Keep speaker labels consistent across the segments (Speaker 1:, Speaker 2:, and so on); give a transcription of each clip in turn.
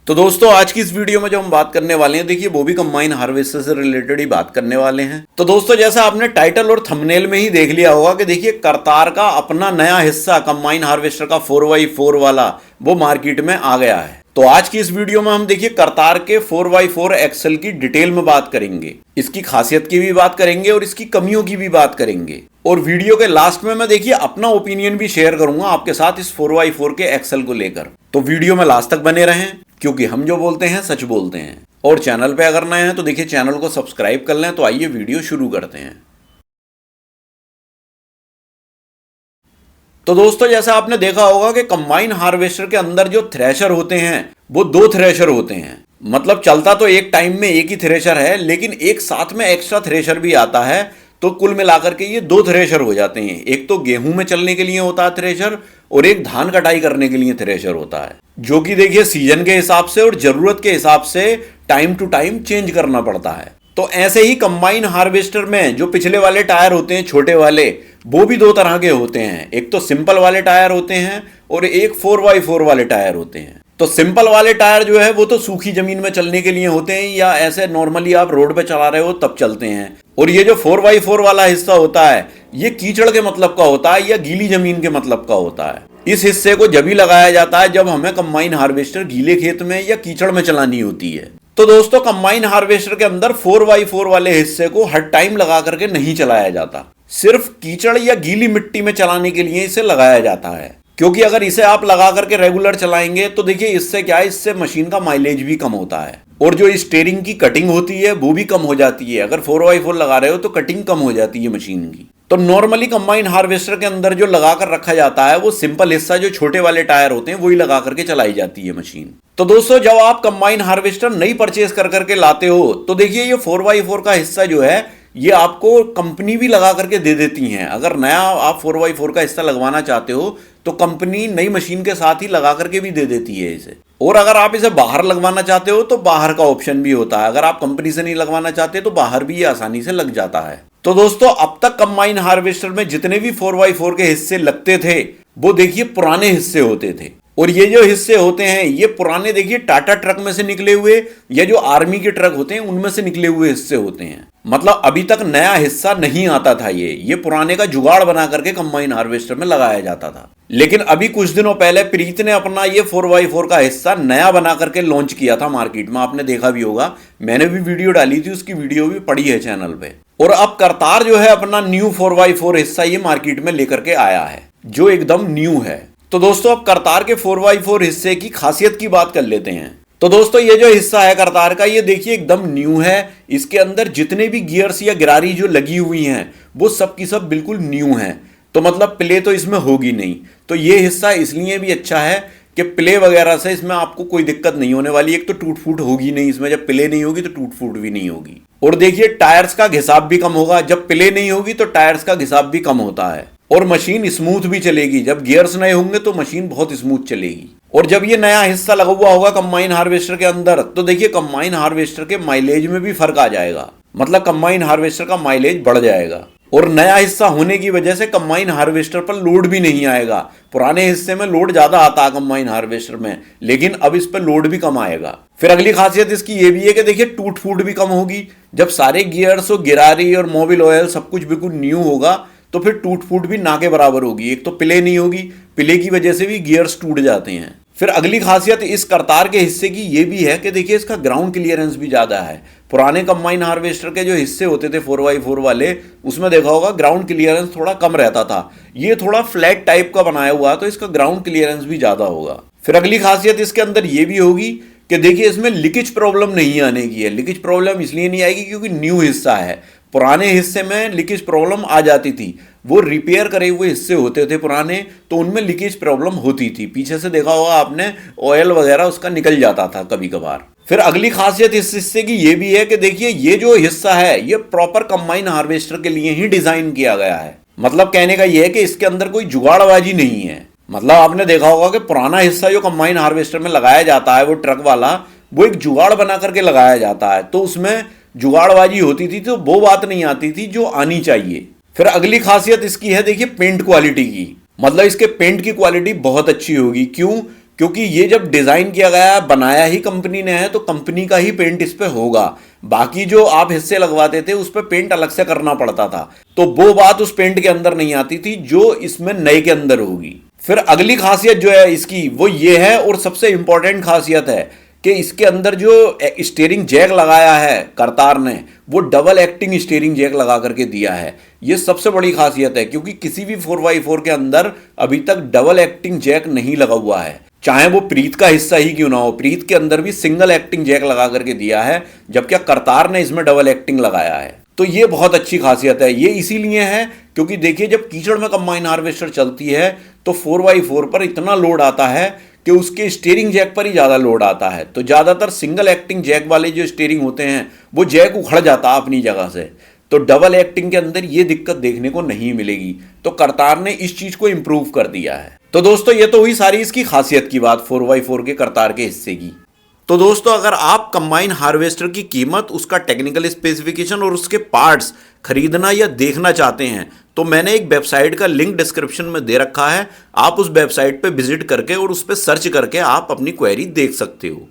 Speaker 1: तो दोस्तों आज की इस वीडियो में जो हम बात करने वाले हैं, देखिए वो भी कंबाइन हार्वेस्टर से रिलेटेड ही बात करने वाले हैं। तो दोस्तों जैसा आपने टाइटल और थंबनेल में ही देख लिया होगा कि देखिए करतार का अपना नया हिस्सा कंबाइन हार्वेस्टर का 4x4 वाला वो मार्केट में आ गया है। तो आज की इस वीडियो में हम देखिए करतार के 4x4 एक्सल की डिटेल में बात करेंगे, इसकी खासियत की भी बात करेंगे और इसकी कमियों की भी बात करेंगे। और वीडियो के लास्ट में मैं देखिए अपना ओपिनियन भी शेयर करूंगा आपके साथ इस 4x4 के एक्सल को लेकर। तो वीडियो में लास्ट तक बने रहें, क्योंकि हम जो बोलते हैं सच बोलते हैं। और चैनल पे अगर नए हैं तो देखिए चैनल को सब्सक्राइब कर लें। तो आइए वीडियो शुरू करते हैं। तो दोस्तों जैसा आपने देखा होगा कि कंबाइन हार्वेस्टर के अंदर जो थ्रेशर होते हैं वो दो थ्रेशर होते हैं। मतलब चलता तो एक टाइम में एक ही थ्रेशर है, लेकिन एक साथ में एक्स्ट्रा थ्रेशर भी आता है। तो कुल मिलाकर के ये दो थ्रेशर हो जाते हैं। एक तो गेहूं में चलने के लिए होता है थ्रेशर, और एक धान कटाई करने के लिए थ्रेशर होता है, जो कि देखिए सीजन के हिसाब से और जरूरत के हिसाब से टाइम टू टाइम चेंज करना पड़ता है। तो ऐसे ही कंबाइन हार्वेस्टर में जो पिछले वाले टायर होते हैं छोटे वाले, वो भी दो तरह के होते हैं। एक तो सिंपल वाले टायर होते हैं और एक 4x4 वाले टायर होते हैं। तो सिंपल वाले टायर जो है वो तो सूखी जमीन में चलने के लिए होते हैं, या ऐसे नॉर्मली आप रोड पे चला रहे हो तब चलते हैं। और ये जो 4x4 वाला हिस्सा होता है ये कीचड़ के मतलब का होता है या गीली जमीन के मतलब का होता है। इस हिस्से को जब ही लगाया जाता है जब हमें कंबाइन हार्वेस्टर गीले खेत में या कीचड़ में चलानी होती है। तो दोस्तों कंबाइन हार्वेस्टर के अंदर 4x4 वाले हिस्से को हर टाइम लगा करके नहीं चलाया जाता, सिर्फ कीचड़ या गीली मिट्टी में चलाने के लिए इसे लगाया जाता है। क्योंकि अगर इसे आप लगा करके रेगुलर चलाएंगे तो देखिए इससे क्या है, इससे मशीन का माइलेज भी कम होता है और जो स्टीयरिंग की कटिंग होती है वो भी कम हो जाती है। अगर 4x4 लगा रहे हो तो कटिंग कम हो जाती है मशीन की। तो नॉर्मली कंबाइन हार्वेस्टर के अंदर जो लगा कर रखा जाता है वो सिंपल हिस्सा जो छोटे वाले टायर होते हैं वही लगा करके चलाई जाती है मशीन। तो दोस्तों जब आप कंबाइन हार्वेस्टर नई परचेज कर करके लाते हो तो देखिए ये 4x4 का हिस्सा जो है ये आपको कंपनी भी लगा करके दे देती हैं। अगर नया आप 4x4 का हिस्सा लगवाना चाहते हो तो कंपनी नई मशीन के साथ ही लगा करके भी दे देती है इसे। और अगर आप इसे बाहर लगवाना चाहते हो तो बाहर का ऑप्शन भी होता है। अगर आप कंपनी से नहीं लगवाना चाहते तो बाहर भी ये आसानी से लग जाता है। तो दोस्तों अब तक कंबाइन हार्वेस्टर में जितने भी 4x4 के हिस्से लगते थे वो देखिए पुराने हिस्से होते थे। और ये जो हिस्से होते हैं ये पुराने देखिए टाटा ट्रक में से निकले हुए या जो आर्मी के ट्रक होते हैं उनमें से निकले हुए हिस्से होते हैं। मतलब अभी तक नया हिस्सा नहीं आता था, ये पुराने का जुगाड़ बना करके कंबाइन हार्वेस्टर में लगाया जाता था। लेकिन अभी कुछ दिनों पहले प्रीत ने अपना ये 4x4 का हिस्सा नया बना करके लॉन्च किया था मार्केट में। आपने देखा भी होगा, मैंने भी वीडियो डाली थी, उसकी वीडियो भी पड़ी है चैनल पे। और अब करतार जो है अपना न्यू 4x4 हिस्सा ये मार्केट में लेकर के आया है जो एकदम न्यू है। तो दोस्तों अब करतार के 4x4 हिस्से की खासियत की बात कर लेते हैं। तो दोस्तों ये जो हिस्सा है करतार का ये देखिए एकदम न्यू है। इसके अंदर जितने भी गियर्स या गिरारी जो लगी हुई हैं वो सब की सब बिल्कुल न्यू हैं। तो मतलब प्ले तो इसमें होगी नहीं। तो ये हिस्सा इसलिए भी अच्छा है कि प्ले वगैरह से इसमें आपको कोई दिक्कत नहीं होने वाली। एक तो टूट फूट होगी नहीं इसमें, जब प्ले नहीं होगी तो टूट फूट भी नहीं होगी। और देखिए टायर्स का घिसाव भी कम होगा। जब प्ले नहीं होगी तो टायर्स का घिसाव भी कम होता है और मशीन स्मूथ भी चलेगी। जब गियर्स नए होंगे तो मशीन बहुत स्मूथ चलेगी। और जब ये नया हिस्सा लगा हुआ होगा कंबाइन हार्वेस्टर के अंदर तो देखिए कंबाइन हार्वेस्टर के माइलेज में भी फर्क आ जाएगा। मतलब कंबाइन हार्वेस्टर का माइलेज बढ़ जाएगा। और नया हिस्सा होने की वजह से कंबाइन हार्वेस्टर पर लोड भी नहीं आएगा। पुराने हिस्से में लोड ज्यादा आता है कंबाइन हार्वेस्टर में, लेकिन अब इस पर लोड भी कम आएगा। फिर अगली खासियत इसकी ये भी है कि देखिए टूट फूट भी कम होगी। जब सारे गियर्स और गिरारी और मोबिल ऑयल सब कुछ बिल्कुल न्यू होगा तो फिर टूट फूट भी ना के बराबर होगी। एक तो प्ले नहीं होगी, प्ले की वजह से भी गियर्स टूट जाते हैं। फिर अगली खासियत इस करतार के हिस्से की ये भी है कि देखिए इसका ग्राउंड क्लियरेंस भी ज़्यादा है। पुराने कंबाइन हार्वेस्टर के जो हिस्से होते थे 4x4 वाले उसमें देखा होगा ग्राउंड क्लियरेंस थोड़ा कम रहता था। ये थोड़ा फ्लैट टाइप का बनाया हुआ तो इसका ग्राउंड क्लियरेंस भी ज़्यादा होगा। फिर अगली खासियत इसके अंदर ये भी होगी कि देखिए इसमें लीकेज प्रॉब्लम नहीं आने की है। लीकेज प्रॉब्लम इसलिए नहीं आएगी क्योंकि न्यू हिस्सा है। पुराने हिस्से में लीकेज प्रॉब्लम आ जाती थी, वो रिपेयर करे हुए हिस्से होते थे पुराने, तो उनमें लीकेज प्रॉब्लम होती थी। पीछे से देखा होगा आपने ऑयल वगैरह उसका निकल जाता था कभी कभार। फिर अगली खासियत इस हिस्से की ये भी है कि देखिए ये जो हिस्सा है ये प्रॉपर कंबाइन हार्वेस्टर के लिए ही डिजाइन किया गया है। मतलब कहने का ये है कि इसके अंदर कोई जुगाड़बाजी नहीं है। मतलब आपने देखा होगा कि पुराना हिस्सा जो कंबाइन हार्वेस्टर में लगाया जाता है वो ट्रक वाला, वो एक जुगाड़ बना करके लगाया जाता है। तो उसमें जुगाड़बाजी होती थी तो वो बात नहीं आती थी जो आनी चाहिए। फिर अगली खासियत इसकी है देखिए पेंट क्वालिटी की। मतलब इसके पेंट की क्वालिटी बहुत अच्छी होगी। क्यों? क्योंकि ये जब डिजाइन किया गया है, बनाया ही कंपनी ने है, तो कंपनी का ही पेंट इस पे होगा। बाकी जो आप हिस्से लगवाते थे उस पे पेंट अलग से करना पड़ता था, तो वो बात उस पेंट के अंदर नहीं आती थी जो इसमें नए के अंदर होगी। फिर अगली खासियत जो है इसकी वो ये है, और सबसे इंपॉर्टेंट खासियत है कि इसके अंदर जो स्टीयरिंग जैक लगाया है करतार ने, वो डबल एक्टिंग स्टीयरिंग जैक लगा करके दिया है। ये सबसे बड़ी खासियत है, क्योंकि किसी भी 4x4 के अंदर अभी तक डबल एक्टिंग जैक नहीं लगा हुआ है, चाहे वो प्रीत का हिस्सा ही क्यों ना हो। प्रीत के अंदर भी सिंगल एक्टिंग जैक लगा करके दिया है, जबकि करतार ने इसमें डबल एक्टिंग लगाया है। तो ये बहुत अच्छी खासियत है। ये इसीलिए है क्योंकि देखिए, जब कीचड़ में कंबाइन हार्वेस्टर चलती है तो 4x4 पर इतना लोड आता है कि उसके स्टीयरिंग जैक पर ही ज़्यादा लोड आता है। तो ज़्यादातर सिंगल एक्टिंग जैक वाले जो स्टीयरिंग होते हैं वो जैक उखड़ जाता है अपनी जगह से, तो डबल एक्टिंग के अंदर ये दिक्कत देखने को नहीं मिलेगी। तो करतार ने इस चीज़ को इंप्रूव कर दिया है। तो दोस्तों ये तो हुई सारी इसकी खासियत की बात 4x4 के करतार के हिस्से की। तो दोस्तों अगर आप कंबाइन हार्वेस्टर की कीमत, उसका टेक्निकल स्पेसिफिकेशन और उसके पार्ट्स खरीदना या देखना चाहते हैं तो मैंने एक वेबसाइट का लिंक डिस्क्रिप्शन में दे रखा है। आप उस वेबसाइट पे विजिट करके और उस पर सर्च करके आप अपनी क्वेरी देख सकते हो।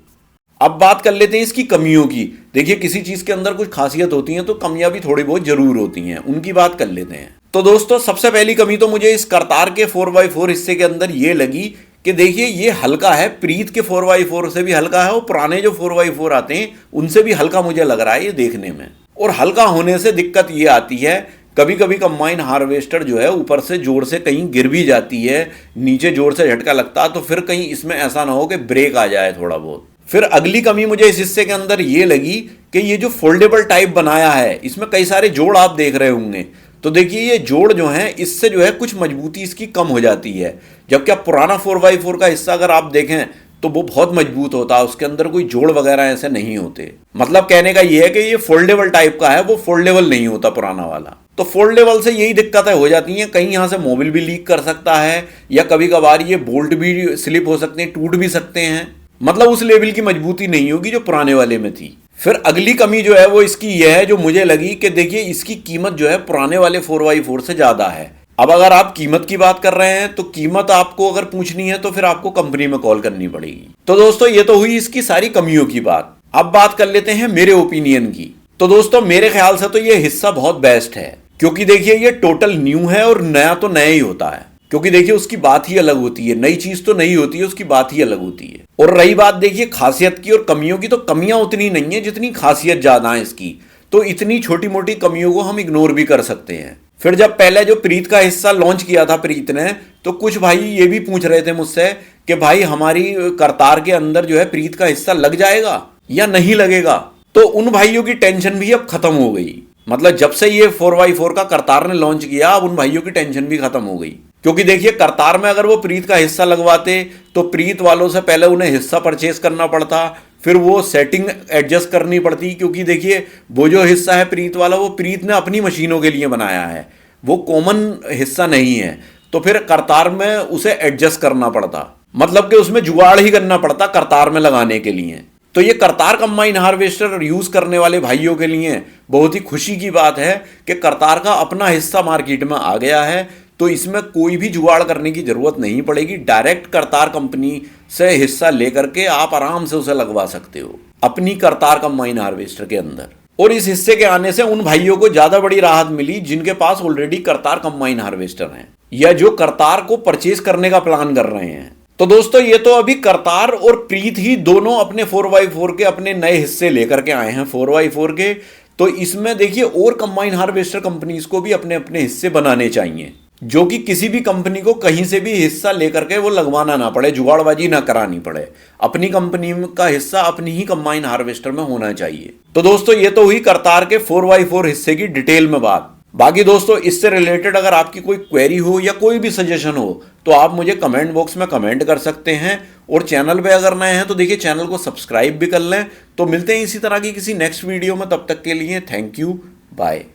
Speaker 1: अब बात कर लेते हैं इसकी कमियों की। देखिए, किसी चीज़ के अंदर कुछ खासियत होती हैं तो कमियां भी थोड़ी बहुत जरूर होती हैं, उनकी बात कर लेते हैं। तो दोस्तों सबसे पहली कमी तो मुझे इस करतार के 4x4 हिस्से के अंदर ये लगी कि देखिए ये हल्का है, प्रीत के 4x4 से भी हल्का है और पुराने जो 4x4 आते हैं उनसे भी हल्का मुझे लग रहा है ये देखने में। और हल्का होने से दिक्कत ये आती है, कभी कभी कंबाइन हार्वेस्टर जो है ऊपर से जोर से कहीं गिर भी जाती है, नीचे जोर से झटका लगता है, तो फिर कहीं इसमें ऐसा ना हो कि ब्रेक आ जाए थोड़ा बहुत। फिर अगली कमी मुझे इस हिस्से के अंदर ये लगी कि ये जो फोल्डेबल टाइप बनाया है इसमें कई सारे जोड़ आप देख रहे होंगे, तो देखिए ये जोड़ जो हैं इससे जो है कुछ मजबूती इसकी कम हो जाती है। जबकि आप पुराना 4x4 का हिस्सा अगर आप देखें तो वो बहुत मजबूत होता है, उसके अंदर कोई जोड़ वगैरह ऐसे नहीं होते। मतलब कहने का ये है कि ये फोल्डेबल टाइप का है, वो फोल्डेबल नहीं होता पुराना वाला। तो फोल्डेबल से यही दिक्कतें हो जाती हैं, कहीं यहाँ से मोबिल भी लीक कर सकता है या कभी कभार ये बोल्ट भी स्लिप हो सकते हैं, टूट भी सकते हैं। मतलब उस लेवल की मजबूती नहीं होगी जो पुराने वाले में थी। फिर अगली कमी जो है वो इसकी यह है जो मुझे लगी कि देखिए इसकी कीमत जो है पुराने वाले 4x4 से ज़्यादा है। अब अगर आप कीमत की बात कर रहे हैं तो कीमत आपको अगर पूछनी है तो फिर आपको कंपनी में कॉल करनी पड़ेगी। तो दोस्तों ये तो हुई इसकी सारी कमियों की बात। अब बात कर लेते हैं मेरे ओपिनियन की। तो दोस्तों मेरे ख्याल से तो ये हिस्सा बहुत बेस्ट है, क्योंकि देखिए ये टोटल न्यू है और नया तो नया ही होता है, क्योंकि देखिए उसकी बात ही अलग होती है, नई चीज तो नहीं होती है, उसकी बात ही अलग होती है। और रही बात देखिए खासियत की और कमियों की, तो कमियां उतनी नहीं है जितनी खासियत ज्यादा है इसकी। तो इतनी छोटी मोटी कमियों को हम इग्नोर भी कर सकते हैं। फिर जब पहले जो प्रीत का हिस्सा लॉन्च किया था प्रीत ने, तो कुछ भाई ये भी पूछ रहे थे मुझसे कि भाई हमारी करतार के अंदर जो है प्रीत का हिस्सा लग जाएगा या नहीं लगेगा। तो उन भाइयों की टेंशन भी अब खत्म हो गई। मतलब जब से ये 4x4 का करतार ने लॉन्च किया, अब उन भाइयों की टेंशन भी खत्म हो गई। क्योंकि देखिए करतार में अगर वो प्रीत का हिस्सा लगवाते तो प्रीत वालों से पहले उन्हें हिस्सा परचेस करना पड़ता, फिर वो सेटिंग एडजस्ट करनी पड़ती, क्योंकि देखिए वो जो हिस्सा है प्रीत वाला वो प्रीत ने अपनी मशीनों के लिए बनाया है, वो कॉमन हिस्सा नहीं है। तो फिर करतार में उसे एडजस्ट करना पड़ता, मतलब कि उसमें जुगाड़ ही करना पड़ता करतार में लगाने के लिए। तो ये करतार कंबाइन हार्वेस्टर यूज करने वाले भाइयों के लिए बहुत ही खुशी की बात है कि करतार का अपना हिस्सा मार्केट में आ गया है। तो इसमें कोई भी जुगाड़ करने की जरूरत नहीं पड़ेगी, डायरेक्ट करतार कंपनी से हिस्सा लेकर के आप आराम से उसे लगवा सकते हो अपनी करतार कंबाइन हार्वेस्टर के अंदर। और इस हिस्से के आने से उन भाइयों को ज्यादा बड़ी राहत मिली जिनके पास ऑलरेडी करतार कंबाइन हार्वेस्टर हैं या जो करतार को परचेज करने का प्लान कर रहे हैं। तो दोस्तों ये तो अभी करतार और प्रीत ही दोनों अपने 4x4 के अपने नए हिस्से लेकर के आए हैं 4x4 के। तो इसमें देखिए और कंबाइन हार्वेस्टर कंपनीज को भी अपने अपने हिस्से बनाने चाहिए, जो कि किसी भी कंपनी को कहीं से भी हिस्सा लेकर के वो लगवाना ना पड़े, जुगाड़बाजी ना करानी पड़े। अपनी कंपनी का हिस्सा अपनी ही कंबाइन हार्वेस्टर में होना चाहिए। तो दोस्तों ये तो हुई करतार के 4x4 हिस्से की डिटेल में बात। बाकी दोस्तों इससे रिलेटेड अगर आपकी कोई क्वेरी हो या कोई भी सजेशन हो तो आप मुझे कमेंट बॉक्स में कमेंट कर सकते हैं। और चैनल पे अगर नए हैं तो देखिए चैनल को सब्सक्राइब भी कर लें। तो मिलते हैं इसी तरह की किसी नेक्स्ट वीडियो में, तब तक के लिए थैंक यू, बाय।